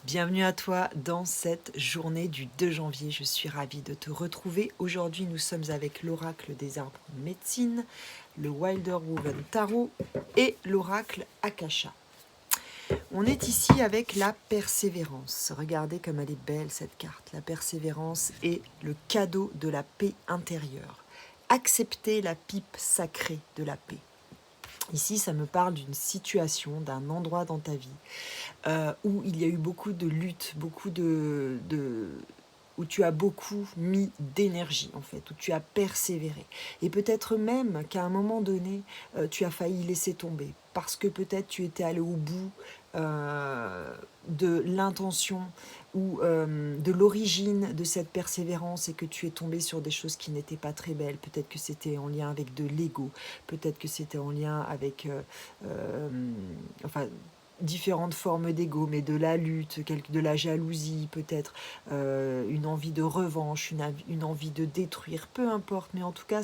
Bienvenue à toi dans cette journée du 2 janvier. Je suis ravie de te retrouver. Aujourd'hui, nous sommes avec l'oracle des arbres médecine, le Wilder-Woven Tarot et l'oracle Akasha. On est ici avec la persévérance. Regardez comme elle est belle cette carte. La persévérance est le cadeau de la paix intérieure. Accepter la pipe sacrée de la paix. Ici, ça me parle d'une situation, d'un endroit dans ta vie où il y a eu beaucoup de luttes, où tu as beaucoup mis d'énergie en fait, où tu as persévéré. Et peut-être même qu'à un moment donné, tu as failli laisser tomber parce que peut-être tu étais allé au bout de l'intention ou de l'origine de cette persévérance et que tu es tombé sur des choses qui n'étaient pas très belles. Peut-être que c'était en lien avec de l'ego, peut-être que c'était en lien avec différentes formes d'ego, mais de la lutte, de la jalousie peut-être, une envie de revanche, une envie de détruire, peu importe, mais en tout cas,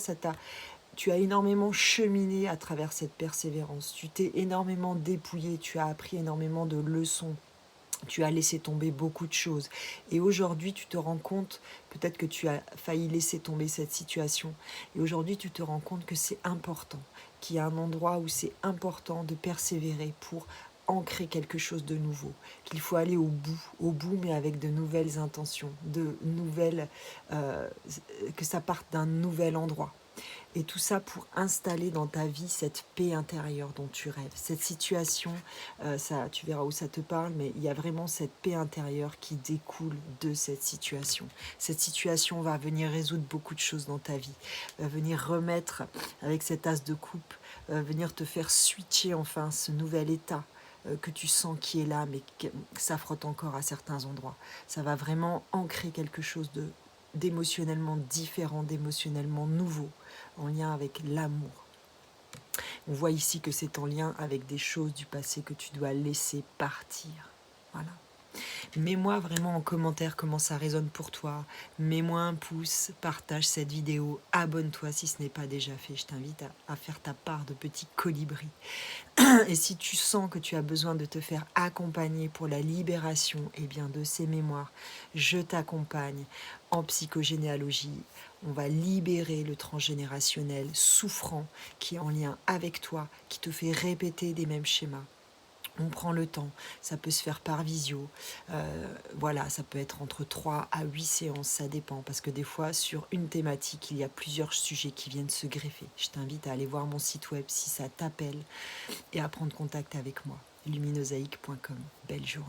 tu as énormément cheminé à travers cette persévérance, tu t'es énormément dépouillé, tu as appris énormément de leçons, tu as laissé tomber beaucoup de choses. Et aujourd'hui, tu te rends compte, peut-être que tu as failli laisser tomber cette situation, et aujourd'hui, tu te rends compte que c'est important, qu'il y a un endroit où c'est important de persévérer pour ancrer quelque chose de nouveau, qu'il faut aller au bout, mais avec de nouvelles intentions, que ça parte d'un nouvel endroit. Et tout ça pour installer dans ta vie cette paix intérieure dont tu rêves. Cette situation, tu verras où ça te parle, mais il y a vraiment cette paix intérieure qui découle de cette situation. Cette situation va venir résoudre beaucoup de choses dans ta vie, va venir remettre, avec cet as de coupe, venir te faire switcher enfin ce nouvel état que tu sens qui est là, mais que ça frotte encore à certains endroits. Ça va vraiment ancrer quelque chose d'émotionnellement différent, d'émotionnellement nouveau, en lien avec l'amour. On voit ici que c'est en lien avec des choses du passé que tu dois laisser partir. Voilà. Mets-moi vraiment en commentaire comment ça résonne pour toi. Mets-moi un pouce, partage cette vidéo, abonne-toi si ce n'est pas déjà fait. Je t'invite à faire ta part de petit colibri. Et si tu sens que tu as besoin de te faire accompagner pour la libération de ces mémoires, je t'accompagne en psychogénéalogie. On va libérer le transgénérationnel souffrant qui est en lien avec toi, qui te fait répéter des mêmes schémas. On prend le temps, ça peut se faire par visio, ça peut être entre 3 à 8 séances, ça dépend, parce que des fois, sur une thématique, il y a plusieurs sujets qui viennent se greffer. Je t'invite à aller voir mon site web si ça t'appelle et à prendre contact avec moi, luminosaïque.com. Belle journée.